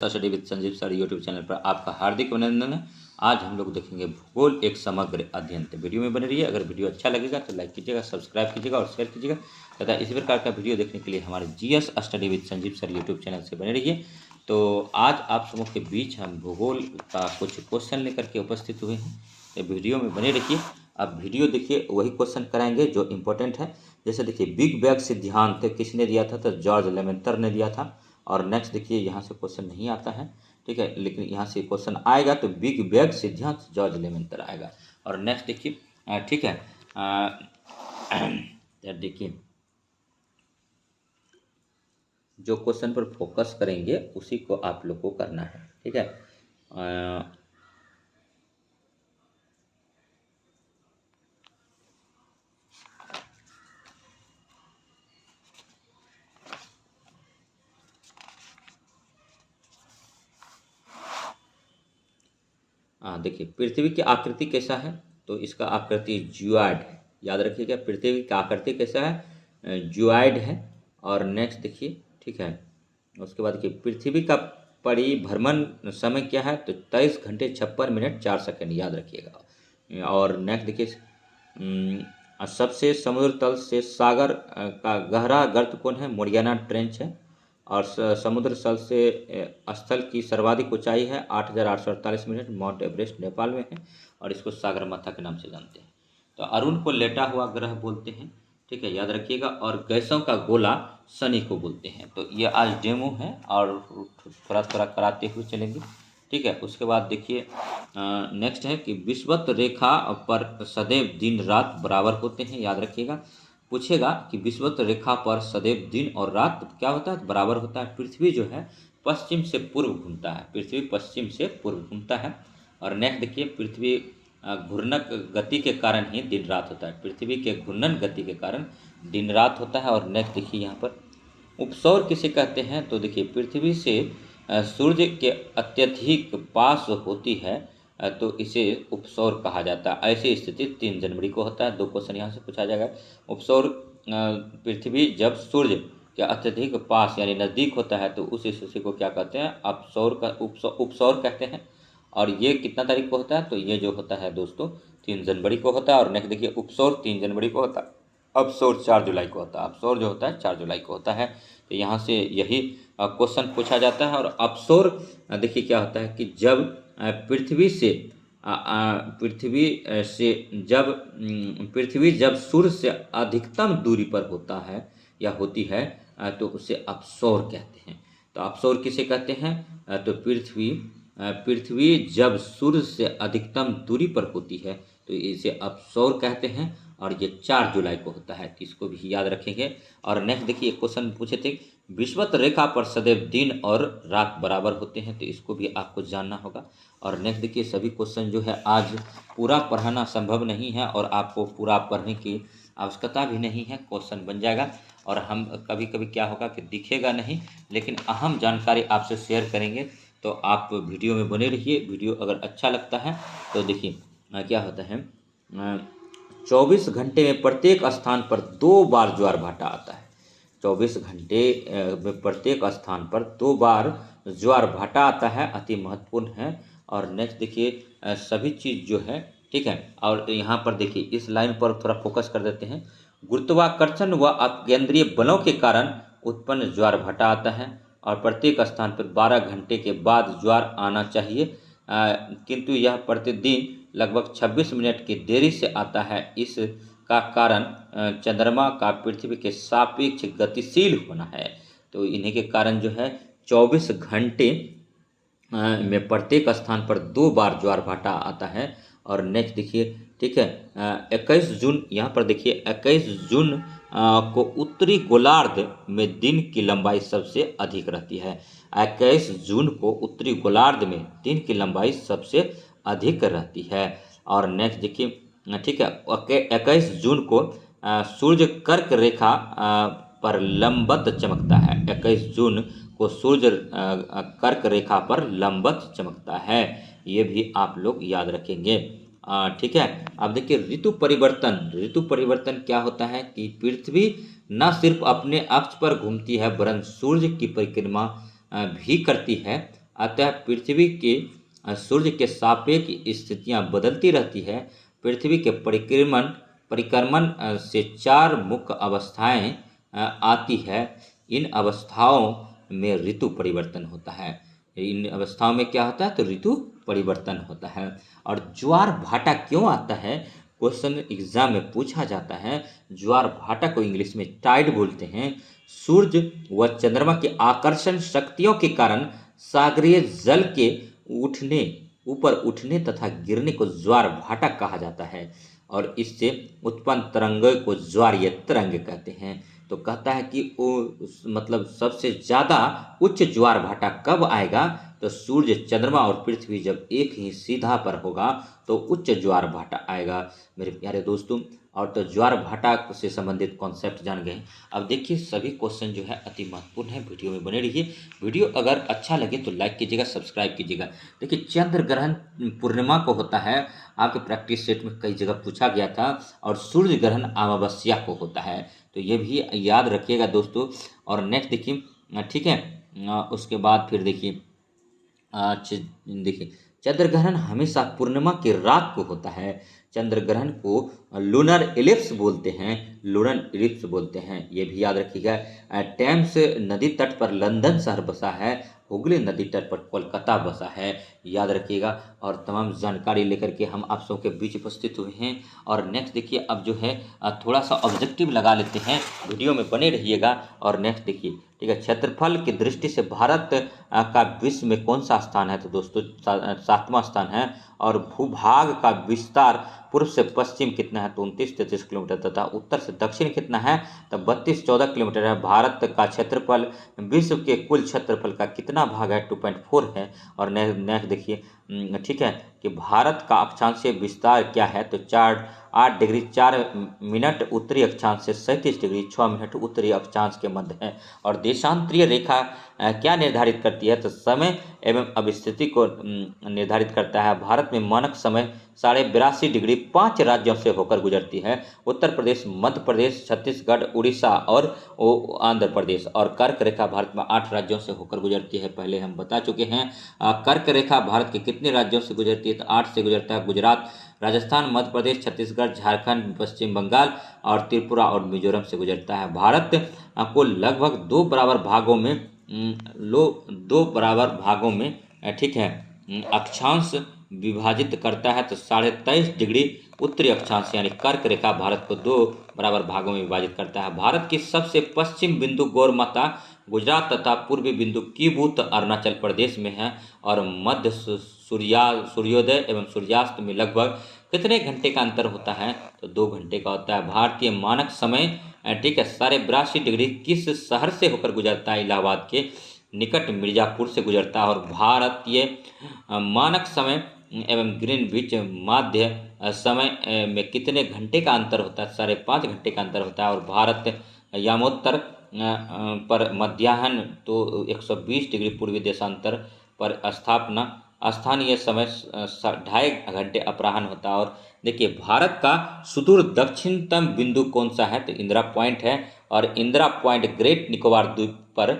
Study with Sanjeev sir YouTube channel पर आपका हार्दिक अभिनंदन है। आज हम लोग देखेंगे भूगोल एक समग्र अध्ययन। तो वीडियो में बने रहिए। अगर वीडियो अच्छा लगेगा तो लाइक कीजिएगा, सब्सक्राइब कीजिएगा और शेयर कीजिएगा तथा इसी प्रकार का वीडियो देखने के लिए हमारे GS study with Sanjeev sir YouTube channel से बने रहिए। तो आज आप समूह के बीच हम भूगोल का कुछ क्वेश्चन लेकर के उपस्थित हुए हैं। तो वीडियो में बने रहिए। अब वीडियो देखिए, वही क्वेश्चन कराएंगे जो इम्पोर्टेंट है। जैसे देखिए, बिग बैंग सिद्धांत किसने दिया था? तो जॉर्ज लेमेंटर ने दिया था। और नेक्स्ट देखिए, यहाँ से क्वेश्चन नहीं आता है, ठीक है, लेकिन यहाँ से क्वेश्चन आएगा तो बिग बैंग सिद्धांत जॉर्ज लेमेंटर आएगा। और नेक्स्ट देखिए, ठीक है, देखिए जो क्वेश्चन पर फोकस करेंगे उसी को आप लोग को करना है, ठीक है। देखिए, पृथ्वी की आकृति कैसा है? तो इसका आकृति ज्यूआइड है। याद रखिएगा, पृथ्वी की आकृति कैसा है? ज्यूआइड है। और नेक्स्ट देखिए, ठीक है, उसके बाद देखिए, पृथ्वी का परिभ्रमण समय क्या है? तो 23 घंटे 56 मिनट 4 सेकंड। याद रखिएगा। और नेक्स्ट देखिए, सबसे समुद्र तल से सागर का गहरा गर्त कौन है? मोरियाना ट्रेंच है। और समुद्र तल से स्थल की सर्वाधिक ऊंचाई है 8,848 मीटर, माउंट एवरेस्ट नेपाल में है। और इसको सागरमाथा के नाम से जानते हैं। तो अरुण को लेटा हुआ ग्रह बोलते हैं, ठीक है, याद रखिएगा। और गैसों का गोला शनि को बोलते हैं। तो ये आज डेमो है और थोड़ा थोड़ा कराते हुए चलेंगे, ठीक है। उसके बाद देखिए, नेक्स्ट है कि विषुवत रेखा पर सदैव दिन रात बराबर होते हैं। याद रखिएगा, पूछेगा कि विषुवत रेखा पर सदैव दिन और रात क्या होता है? बराबर होता है। पृथ्वी जो है पश्चिम से पूर्व घूमता है, पृथ्वी पश्चिम से पूर्व घूमता है। और नेक्स्ट देखिए, पृथ्वी घूर्णक गति के कारण ही दिन रात होता है, पृथ्वी के घूर्णन गति के कारण दिन रात होता है। और नेक्स्ट देखिए, यहाँ पर उपसौर किसे कहते हैं? तो देखिए, पृथ्वी से सूर्य के अत्यधिक पास होती है तो इसे उपसौर कहा जाता है। ऐसी स्थिति 3 जनवरी को होता है। 2 क्वेश्चन यहाँ से पूछा जाएगा। उपसौर पृथ्वी जब सूर्य के अत्यधिक पास यानी नज़दीक होता है तो उस स्थिति को क्या कहते हैं? अपसौर का उपसौर कहते हैं। और ये कितना तारीख को होता है? तो ये जो होता है दोस्तों 3 जनवरी को होता है। और नेक्स्ट देखिए, उपसौर 3 जनवरी को होता है, अपसौर 4 जुलाई को होता है। अपसौर जो होता है 4 जुलाई को होता है। तो यहाँ से यही क्वेश्चन पूछा जाता है। और अपसौर देखिए क्या होता है कि जब पृथ्वी जब सूर्य से अधिकतम दूरी पर होता है या होती है तो उसे अपसौर कहते हैं। तो अपसौर किसे कहते हैं? तो पृथ्वी जब सूर्य से अधिकतम दूरी पर होती है तो इसे अपसौर कहते हैं। और ये 4 जुलाई को होता है, तो इसको भी याद रखेंगे। और नेक्स्ट देखिए, क्वेश्चन पूछे थे विषुवत रेखा पर सदैव दिन और रात बराबर होते हैं, तो इसको भी आपको जानना होगा। और नेक्स्ट देखिए, सभी क्वेश्चन जो है आज पूरा पढ़ाना संभव नहीं है और आपको पूरा पढ़ने की आवश्यकता भी नहीं है। क्वेश्चन बन जाएगा और हम कभी कभी क्या होगा कि दिखेगा नहीं, लेकिन अहम जानकारी आपसे शेयर करेंगे। तो आप वीडियो में बने रहिए। वीडियो अगर अच्छा लगता है तो देखिए, क्या होता है, 24 घंटे में प्रत्येक स्थान पर 2 बार ज्वार भाटा आता है। 24 घंटे में प्रत्येक स्थान पर 2 बार ज्वार भाटा आता है, अति महत्वपूर्ण है। और नेक्स्ट देखिए, सभी चीज़ जो है, ठीक है। और यहाँ पर देखिए, इस लाइन पर थोड़ा फोकस कर देते हैं। गुरुत्वाकर्षण व अपकेंद्रीय बलों के कारण उत्पन्न ज्वार भाटा आता है और प्रत्येक स्थान पर 12 घंटे के बाद ज्वार आना चाहिए, किंतु यह प्रतिदिन लगभग 26 मिनट की देरी से आता है। इसका कारण चंद्रमा का पृथ्वी के सापेक्ष गतिशील होना है। तो इन्हीं के कारण जो है 24 घंटे में प्रत्येक स्थान पर 2 बार ज्वार भाटा आता है। और नेक्स्ट देखिए, ठीक है, 21 जून, यहाँ पर देखिए 21 जून को उत्तरी गोलार्ध में दिन की लंबाई सबसे अधिक रहती है। 21 जून को उत्तरी गोलार्ध में दिन की लंबाई सबसे अधिक रहती है। और नेक्स्ट देखिए, ठीक है, 21 जून को सूर्य कर्क रेखा पर लंबवत चमकता है। 21 जून को सूर्य कर्क रेखा पर लंबवत चमकता है। ये भी आप लोग याद रखेंगे, ठीक है। अब देखिए, ऋतु परिवर्तन क्या होता है कि पृथ्वी न सिर्फ अपने अक्ष पर घूमती है वरन सूर्य की परिक्रमा भी करती है। अतः पृथ्वी के सूर्य के सापेक्ष स्थितियां बदलती रहती है। पृथ्वी के परिक्रमण परिक्रमण से 4 मुख्य अवस्थाएं आती है। इन अवस्थाओं में ऋतु परिवर्तन होता है। इन अवस्थाओं में क्या होता है? तो ऋतु परिवर्तन होता है। और ज्वार भाटा क्यों आता है? क्वेश्चन एग्जाम में पूछा जाता है। ज्वार भाटा को इंग्लिश में टाइड बोलते हैं। सूर्य व चंद्रमा के आकर्षण शक्तियों के कारण सागरीय जल के उठने ऊपर उठने तथा गिरने को ज्वार भाटा कहा जाता है। और इससे उत्पन्न तरंगों को ज्वारीय तरंग कहते हैं। तो कहता है कि वो मतलब सबसे ज़्यादा उच्च ज्वार भाटा कब आएगा? तो सूर्य, चंद्रमा और पृथ्वी जब एक ही सीधा पर होगा तो उच्च ज्वार भाटा आएगा मेरे प्यारे दोस्तों। और तो ज्वार भाटा से संबंधित कॉन्सेप्ट जान गए। अब देखिए सभी क्वेश्चन जो है अति महत्वपूर्ण है, वीडियो में बने रहिए। वीडियो अगर अच्छा लगे तो लाइक कीजिएगा, सब्सक्राइब कीजिएगा। देखिए चंद्र ग्रहण पूर्णिमा को होता है, आपके प्रैक्टिस सेट में कई जगह पूछा गया था। और सूर्य ग्रहण अमावस्या को होता है, तो ये भी याद रखिएगा दोस्तों। और नेक्स्ट देखिए, ठीक है, उसके बाद फिर देखिए देखिए चंद्र ग्रहण हमेशा पूर्णिमा की रात को होता है। चंद्र ग्रहण को लूनर इलिप्स बोलते हैं, लूनर इलिप्स बोलते हैं, ये भी याद रखिएगा। टेम्स नदी तट पर लंदन शहर बसा है, हुगली नदी तट पर कोलकाता बसा है, याद रखिएगा। और तमाम जानकारी लेकर के हम आप सबके बीच उपस्थित हुए हैं। और नेक्स्ट देखिए अब जो है थोड़ा सा ऑब्जेक्टिव लगा लेते हैं, वीडियो में बने रहिएगा। और नेक्स्ट देखिए, ठीक है, क्षेत्रफल की दृष्टि से भारत का विश्व में कौन सा स्थान है? तो दोस्तों 7वां स्थान है। और भूभाग का विस्तार पूर्व से पश्चिम कितना है? तो 29-33 किलोमीटर, तथा उत्तर से दक्षिण कितना है? तो 32-14 किलोमीटर है। भारत का क्षेत्रफल विश्व के कुल क्षेत्रफल का कितना भाग है? 2.4 है। और नेक्स्ट देखिए, ठीक है, कि भारत का अक्षांशीय विस्तार क्या है? तो 8 डिग्री 4 मिनट उत्तरी अक्षांश से 37 डिग्री 6 मिनट उत्तरी अक्षांश के मध्य है। और देशांतरीय रेखा क्या निर्धारित करती है? तो समय एवं अवस्थिति को निर्धारित करता है। भारत में मानक समय 82.5 डिग्री 5 राज्यों से होकर गुजरती है। उत्तर प्रदेश, मध्य प्रदेश, छत्तीसगढ़, उड़ीसा और आंध्र प्रदेश। और कर्क रेखा भारत में 8 राज्यों से होकर गुजरती है, पहले हम बता चुके हैं। कर्क रेखा भारत के कितने राज्यों से गुजरती है? तो 8 से गुजरता है। गुजरात, राजस्थान, मध्य प्रदेश, छत्तीसगढ़, झारखंड, पश्चिम बंगाल और त्रिपुरा और मिजोरम से गुजरता है। भारत को लगभग 2 बराबर भागों में ठीक है, अक्षांश विभाजित करता है। तो 23.5 डिग्री उत्तरी अक्षांश यानी कर्क रेखा भारत को 2 बराबर भागों में विभाजित करता है। भारत की सबसे पश्चिम बिंदु गौरमाता गुजरात तथा पूर्वी बिंदु कीबूत अरुणाचल प्रदेश में है। और मध्य सूर्योदय एवं सूर्यास्त में लगभग कितने घंटे का अंतर होता है? तो 2 घंटे का होता है। भारतीय मानक समय, ठीक है, 82.5 डिग्री किस शहर से होकर गुजरता है? इलाहाबाद के निकट मिर्जापुर से गुजरता है। और भारतीय मानक समय एवं ग्रीनविच माध्य समय में कितने घंटे का अंतर होता है? 5.5 घंटे का अंतर होता है। और भारत यामोत्तर पर मध्याह्न तो 120 डिग्री पूर्वी देशांतर पर स्थानीय समय 2.5 घंटे अपराह्न होता है। और देखिए भारत का सुदूर दक्षिणतम बिंदु कौन सा है? तो इंदिरा पॉइंट है। और इंदिरा पॉइंट ग्रेट निकोबार द्वीप पर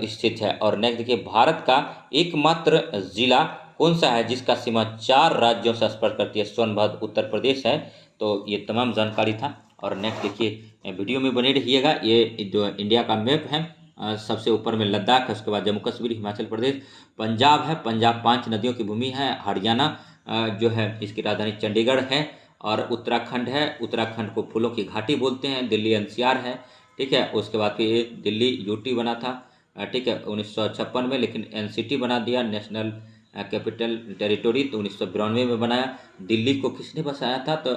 स्थित है। और नेक्स्ट देखिए, भारत का एकमात्र जिला कौन सा है जिसका सीमा 4 राज्यों से स्पर्श करती है? सोनभद्र उत्तर प्रदेश है। तो ये तमाम जानकारी था। और नेक्स्ट देखिए, वीडियो में बने रहिएगा। ये जो इंडिया का मैप है, सबसे ऊपर में लद्दाख है, उसके बाद जम्मू कश्मीर, हिमाचल प्रदेश, पंजाब है। पंजाब 5 नदियों की भूमि है। हरियाणा जो है इसकी राजधानी चंडीगढ़ है। और उत्तराखंड है, उत्तराखंड को फूलों की घाटी बोलते हैं। दिल्ली एनसीआर है, ठीक है। उसके बाद फिर दिल्ली यूटी बना था, ठीक है, 1956 में, लेकिन एनसीटी बना दिया, नेशनल कैपिटल टेरिटोरी, तो 1992 में बनाया। दिल्ली को किसने बसाया था? तो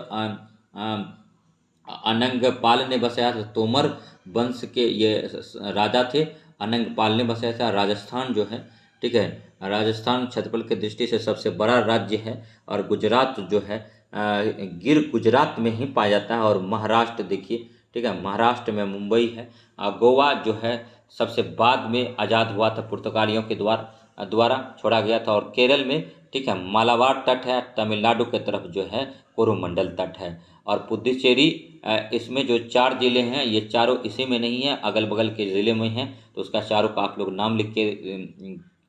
अनंगपाल ने बसाया था। तोमर वंश के ये राजा थे, अनंगपाल ने बसाया था। राजस्थान जो है, ठीक है, राजस्थान क्षेत्रफल की दृष्टि से सबसे बड़ा राज्य है। और गुजरात जो है गिर गुजरात में ही पाया जाता है। और महाराष्ट्र देखिए, ठीक है, महाराष्ट्र में मुंबई है। गोवा जो है सबसे बाद में आज़ाद हुआ था, पुर्तगालियों के द्वारा छोड़ा गया था। और केरल में, ठीक है, मालाबार तट है। तमिलनाडु के तरफ जो है कोरोमंडल तट है। और पुडुचेरी, इसमें जो 4 ज़िले हैं ये चारों इसी में नहीं है, अगल बगल के ज़िले में हैं। तो उसका चारों का आप लोग नाम लिख के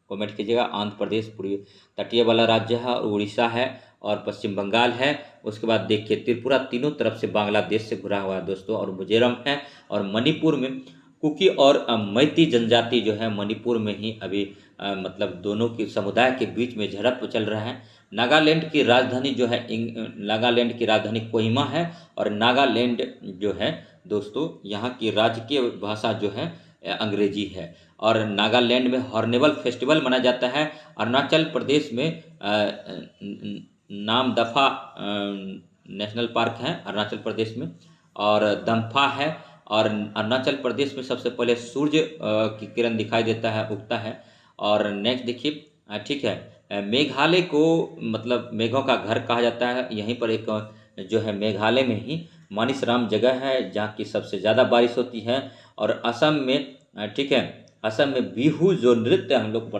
कमेंट कीजिएगा। आंध्र प्रदेश पूर्वी तटीय वाला राज्य है, और उड़ीसा है, और पश्चिम बंगाल है। उसके बाद देखिए त्रिपुरा तीनों तरफ से बांग्लादेश से घुरा हुआ है दोस्तों, और मिजोरम है। और मणिपुर में कुकी और मैती जनजाति जो है मणिपुर में ही अभी मतलब दोनों के समुदाय के बीच में झड़प चल रहा है। नागालैंड की राजधानी जो है नागालैंड की राजधानी कोहिमा है, और नागालैंड जो है दोस्तों यहाँ की राजकीय भाषा जो है अंग्रेजी है। और नागालैंड में हॉर्नबिल फेस्टिवल मनाया जाता है। अरुणाचल प्रदेश में नामदफा नेशनल पार्क है अरुणाचल प्रदेश में, और दम्फा है। और अरुणाचल प्रदेश में सबसे पहले सूर्य की किरण दिखाई देता है, उगता है। और नेक्स्ट देखिए ठीक है, मेघालय को मतलब मेघों का घर कहा जाता है। यहीं पर एक जो है मेघालय में ही मानिसराम जगह है जहाँ की सबसे ज़्यादा बारिश होती है। और असम में ठीक है, असम में बिहू जो नृत्य हम लोग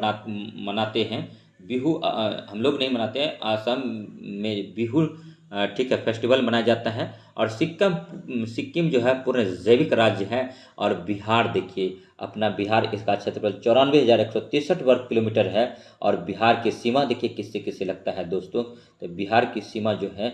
मनाते हैं, बिहू हम लोग नहीं मनाते हैं, असम में बिहू ठीक है फेस्टिवल मनाया जाता है। और सिक्किम जो है पूर्ण जैविक राज्य है। और बिहार देखिए अपना बिहार, इसका क्षेत्रफल 94,163 वर्ग किलोमीटर है। और बिहार की सीमा देखिए किससे किससे लगता है दोस्तों, तो बिहार की सीमा जो है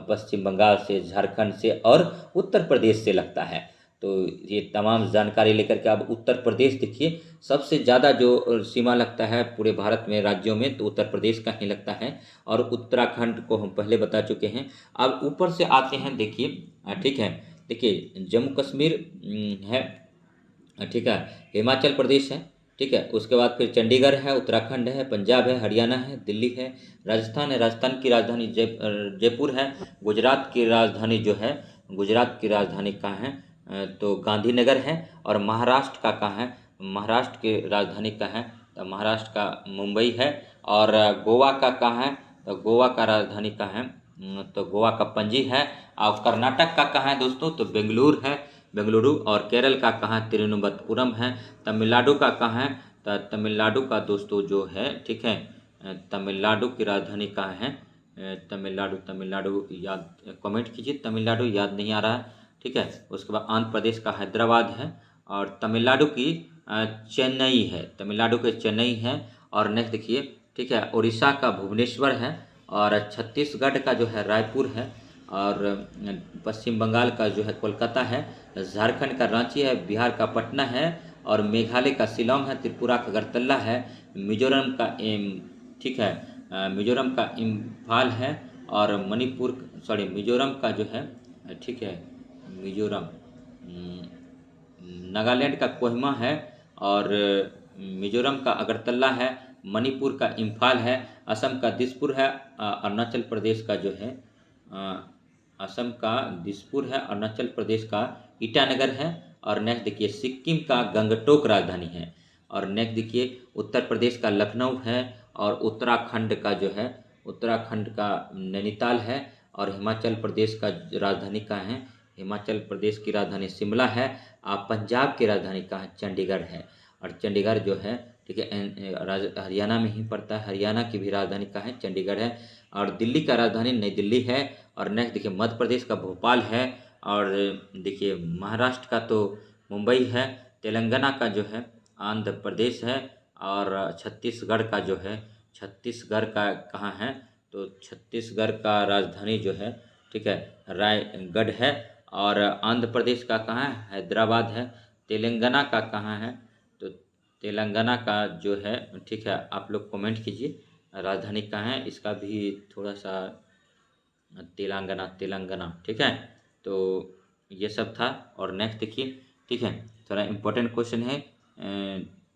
पश्चिम बंगाल से, झारखंड से और उत्तर प्रदेश से लगता है। तो ये तमाम जानकारी लेकर के अब उत्तर प्रदेश देखिए सबसे ज़्यादा जो सीमा लगता है पूरे भारत में राज्यों में, तो उत्तर प्रदेश का ही लगता है। और उत्तराखंड को हम पहले बता चुके हैं। अब ऊपर से आते हैं देखिए ठीक है, देखिए जम्मू कश्मीर है ठीक है, हिमाचल प्रदेश है ठीक है, उसके बाद फिर चंडीगढ़ है, उत्तराखंड है, पंजाब है, हरियाणा है, दिल्ली है, राजस्थान है, राजस्थान की राजधानी जयपुर है। गुजरात की राजधानी जो है, गुजरात की राजधानी कहाँ है तो गांधीनगर है। और महाराष्ट्र का कहाँ है, महाराष्ट्र की राजधानी कहाँ है तो महाराष्ट्र का मुंबई है। और गोवा का कहाँ है तो गोवा का राजधानी कहाँ है तो गोवा का पणजी है। और कर्नाटक का कहाँ है दोस्तों तो बेंगलुरु है, बेंगलुरु। और केरल का कहाँ तिरुवनंतपुरम है। तमिलनाडु का कहाँ है तो तमिलनाडु का दोस्तों जो है ठीक है, तमिलनाडु की राजधानी कहाँ है तमिलनाडु, तमिलनाडु याद कमेंट कीजिए, तमिलनाडु याद नहीं आ रहा है ठीक है। उसके बाद आंध्र प्रदेश का हैदराबाद है। और तमिलनाडु की चेन्नई है, तमिलनाडु के चेन्नई है। और नेक्स्ट देखिए ठीक है, उड़ीसा का भुवनेश्वर है। और छत्तीसगढ़ का जो है रायपुर है। और पश्चिम बंगाल का जो है कोलकाता है। झारखंड का रांची है, बिहार का पटना है। और मेघालय का शिलोंग है, त्रिपुरा का अगरतला है, मिजोरम का ठीक है मिजोरम का इम्फाल है। और मणिपुर मिजोरम का जो है ठीक है मिजोरम नागालैंड का कोहिमा है। और मिजोरम का अगरतला है, मणिपुर का इम्फाल है, असम का दिसपुर है, अरुणाचल प्रदेश का जो है असम का दिसपुर है, अरुणाचल प्रदेश का ईटानगर है। और नेक्स्ट देखिए सिक्किम का गंगटोक राजधानी है। और नेक्स्ट देखिए उत्तर प्रदेश का लखनऊ है। और उत्तराखंड का जो है उत्तराखंड का नैनीताल है। और हिमाचल प्रदेश का राजधानी कहाँ है, हिमाचल प्रदेश की राजधानी शिमला है। पंजाब की राजधानी कहाँ है, चंडीगढ़ है। और चंडीगढ़ जो है ठीक है हरियाणा में ही पड़ता है, हरियाणा की भी राजधानी कहाँ है, चंडीगढ़ है। और दिल्ली का राजधानी नई दिल्ली है। और नेक्स्ट देखिए मध्य प्रदेश का भोपाल है। और देखिए महाराष्ट्र का तो मुंबई है। तेलंगाना का जो है आंध्र प्रदेश है। और छत्तीसगढ़ का जो है, छत्तीसगढ़ का कहाँ है तो छत्तीसगढ़ का राजधानी जो है ठीक है रायगढ़ है। और आंध्र प्रदेश का कहाँ है, हैदराबाद है। तेलंगाना का कहाँ है तो तेलंगाना का जो है ठीक है, आप लोग कमेंट कीजिए राजधानी कहाँ है, इसका भी थोड़ा सा तेलंगाना, तेलंगाना ठीक है। तो ये सब था। और नेक्स्ट देखिए ठीक है, थोड़ा इम्पोर्टेंट क्वेश्चन है,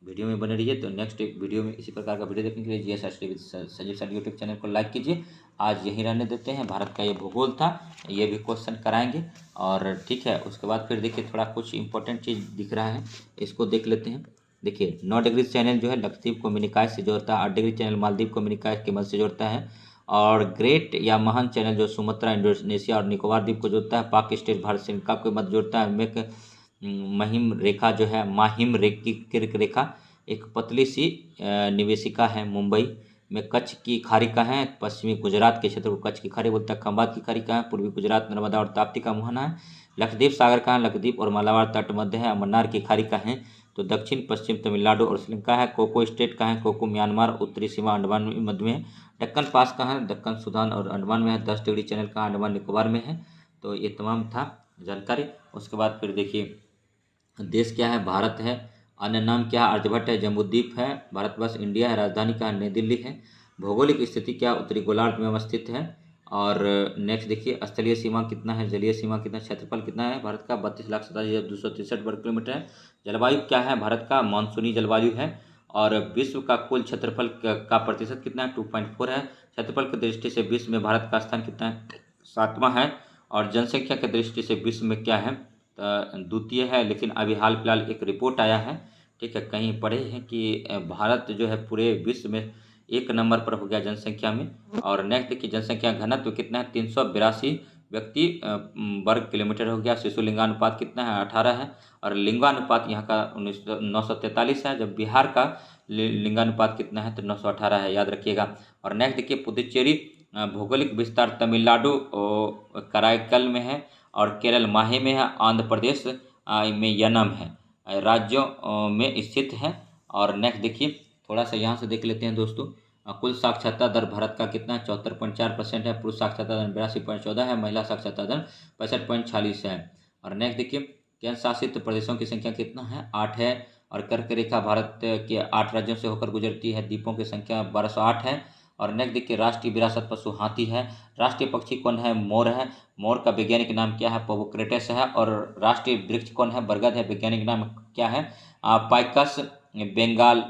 वीडियो में बने रहिए। तो नेक्स्ट वीडियो में इसी प्रकार का वीडियो देखने के लिए GS with Sanjeev sir YouTube channel को लाइक कीजिए। आज यहीं रहने देते हैं, भारत का ये भूगोल था, ये भी क्वेश्चन कराएंगे। और ठीक है उसके बाद फिर देखिए थोड़ा कुछ इंपॉर्टेंट चीज़ दिख रहा है, इसको देख लेते हैं। देखिए 9 डिग्री चैनल जो है लक्षद्वीप को मिनिकॉय से जोड़ता है, 8 डिग्री चैनल मालदीव को मिनिकॉय के मध्य से जोड़ता है। और ग्रेट या महान चैनल जो सुमात्रा, इंडोनेशिया और निकोबार द्वीप को जोड़ता है, पाक स्टेट भारत श्रीलंका को मध्य जोड़ता है। महिम रेखा जो है, माहिम रेखा एक पतली सी निवेशिका है मुंबई में। कच्छ की खाड़ी का है, पश्चिमी गुजरात के क्षेत्र को कच्छ की खाड़ी बोलता है। खंबात की खाड़ी का है, पूर्वी गुजरात, नर्मदा और ताप्ती का मुहाना है। लक्षद्वीप सागर का है, लक्षद्वीप और मालाबार तट मध्य है। मन्नार की खाड़ी का है, तो दक्षिण पश्चिम तमिलनाडु और श्रीलंका है। कोको स्टेट कहाँ है? कोको म्यांमार, उत्तरी सीमा अंडमान मध्य में है। दक्कन पास कहाँ है? दक्कन सूडान और अंडमान में है। 10 डिग्री चैनल कहाँ? अंडमान निकोबार में है। तो ये तमाम था जानकारी। उसके बाद फिर देखिए देश क्या है? भारत है। अन्य नाम क्या है? आर्यभट्ट है। जम्बूद्वीप है। भारतवर्ष इंडिया है। राजधानी कहाँ? नई दिल्ली है। भौगोलिक स्थिति क्या? उत्तरी गोलार्ध में अवस्थित है। और नेक्स्ट देखिए स्थलीय सीमा कितना है? जलीय सीमा कितना? क्षेत्रफल कितना है भारत का? 32,27,263 वर्ग किलोमीटर है। जलवायु क्या है भारत का? मानसूनी जलवायु है। और विश्व का कुल क्षेत्रफल का प्रतिशत कितना है? 2.4 है। क्षेत्रफल की दृष्टि से विश्व में भारत का स्थान कितना है? 7वां है। और जनसंख्या की दृष्टि से विश्व में क्या है? द्वितीय है। लेकिन अभी हाल फिलहाल एक रिपोर्ट आया है, ठीक है, कहीं पढ़े हैं कि भारत जो है पूरे विश्व में 1 नंबर पर हो गया जनसंख्या में। और नेक्स्ट देखिए जनसंख्या घनत्व कितना है? 382 व्यक्ति वर्ग किलोमीटर हो गया। शिशु लिंगानुपात कितना है? 18 है। और लिंगानुपात यहाँ का 943 है, जब बिहार का लिंगानुपात कितना है? तो 918 है, याद रखिएगा। और नेक्स्ट देखिए पुदुचेरी भौगोलिक विस्तार तमिलनाडु कराईकल में है और केरल माहे में है। आंध्र प्रदेश में यनम है, राज्यों में स्थित है। और नेक्स्ट देखिए थोड़ा सा यहाँ से देख लेते हैं दोस्तों। कुल साक्षरता दर भारत का कितना है? 74.4% है। पुरुष साक्षरता दर 82.14 है। महिला साक्षरता दर 65.46 है। और नेक्स्ट देखिए केंद्र शासित प्रदेशों की संख्या कितना है? 8 है। और कर्क रेखा भारत के 8 राज्यों से होकर गुजरती है। द्वीपों की संख्या 1208 है। और नेक्स्ट देखिए राष्ट्रीय विरासत पशु हाथी है। राष्ट्रीय पक्षी कौन है? मोर है। मोर का वैज्ञानिक नाम क्या है? पोबोक्रेटस है। और राष्ट्रीय वृक्ष कौन है? बरगद है। वैज्ञानिक नाम क्या है? पाइकस बेंगाल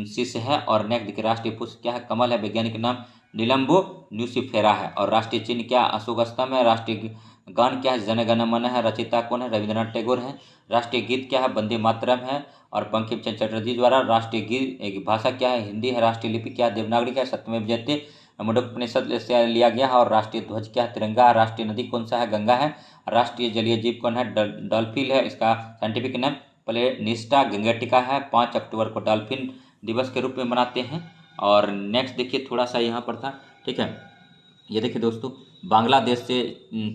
सिस है। और नेक्स्ट देखिए राष्ट्रीय पुष्प क्या है? कमल है। वैज्ञानिक नाम निलंबो न्यूसिफेरा है। और राष्ट्रीय चिन्ह क्या? अशोक स्तंभ है। राष्ट्रीय गान क्या है? जन गण मन है। रचयिता कौन है? रविंद्रनाथ टैगोर है। राष्ट्रीय गीत क्या है? वंदे मातरम है। और बंकिम चंद्र चटर्जी द्वारा। राष्ट्रीय गीत भाषा क्या है? हिंदी है। राष्ट्रीय लिपि क्या है? देवनागरी है। सत्यमेव जयते मुंडकोपनिषद से लिया गया है। और राष्ट्रीय ध्वज क्या है? तिरंगा। राष्ट्रीय नदी कौन सा है? गंगा है। राष्ट्रीय जलीय जीव कौन है? डॉल्फिन है। इसका साइंटिफिक नेम प्लेनिस्टा गंगेटिका है। 5 अक्टूबर को डॉल्फिन दिवस के रूप में मनाते हैं। और नेक्स्ट देखिए थोड़ा सा यहाँ पर था, ठीक है, ये देखिए दोस्तों बांग्लादेश से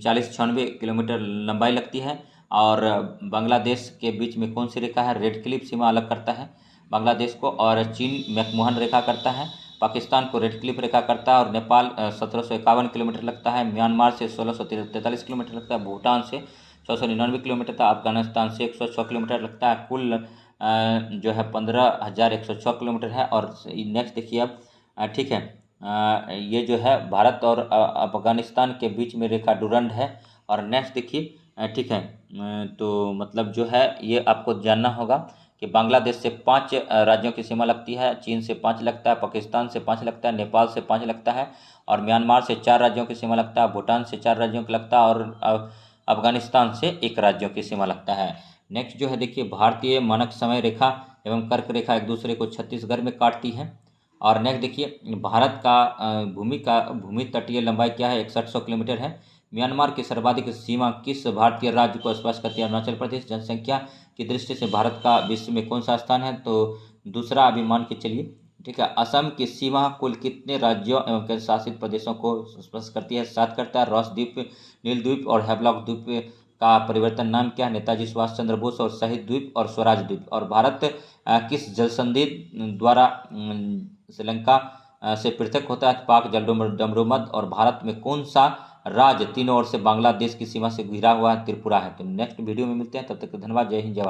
40-96 किलोमीटर लंबाई लगती है। और बांग्लादेश के बीच में कौन सी रेखा है? रेड क्लिफ सीमा अलग करता है बांग्लादेश को। और चीन मैकमोहन रेखा करता है। पाकिस्तान को रेड क्लिफ रेखा करता है। और नेपाल 1751 किलोमीटर लगता है। म्यांमार से 1643 किलोमीटर लगता है। भूटान से 699 किलोमीटर था। अफगानिस्तान से 106 किलोमीटर लगता है। कुल जो है 15,106 किलोमीटर है। और नेक्स्ट देखिए अब ठीक है ये जो है भारत और अफगानिस्तान के बीच में रेखा डुरंड है। और नेक्स्ट देखिए ठीक है तो मतलब जो है ये आपको जानना होगा कि बांग्लादेश से 5 राज्यों की सीमा लगती है। चीन से 5 लगता है। पाकिस्तान से 5 लगता है। नेपाल से 5 लगता है। और म्यांमार से 4 राज्यों की सीमा लगता है। भूटान से 4 राज्यों की लगता है। और अफगानिस्तान से 1 राज्यों की सीमा लगता है। नेक्स्ट जो है देखिए भारतीय मानक समय रेखा एवं कर्क रेखा एक दूसरे को छत्तीसगढ़ में काटती है। और नेक्स्ट देखिए भारत का भूमि तटीय लंबाई क्या है? 6100 किलोमीटर है। म्यांमार की सर्वाधिक सीमा किस भारतीय राज्य को स्पर्श करती है? अरुणाचल प्रदेश। जनसंख्या की दृष्टि से भारत का विश्व में कौन सा स्थान है? तो दूसरा अभी मान के चलिए, ठीक है। असम की सीमा कुल कितने राज्यों एवं केंद्र शासित प्रदेशों को स्पर्श करती है? 7 करता है। रॉस द्वीप, नील द्वीप और हैवलॉक द्वीप का परिवर्तन नाम क्या है? नेताजी सुभाष चंद्र बोस और शहीद द्वीप और स्वराज द्वीप। और भारत किस जलसंधि द्वारा श्रीलंका से पृथक होता है? पाक जलडमरूमध्य। और भारत में कौन सा राज्य तीनों ओर से बांग्लादेश की सीमा से घिरा हुआ है? त्रिपुरा है। तो नेक्स्ट वीडियो में मिलते हैं, तब तक धन्यवाद। जय हिंद जय भारत।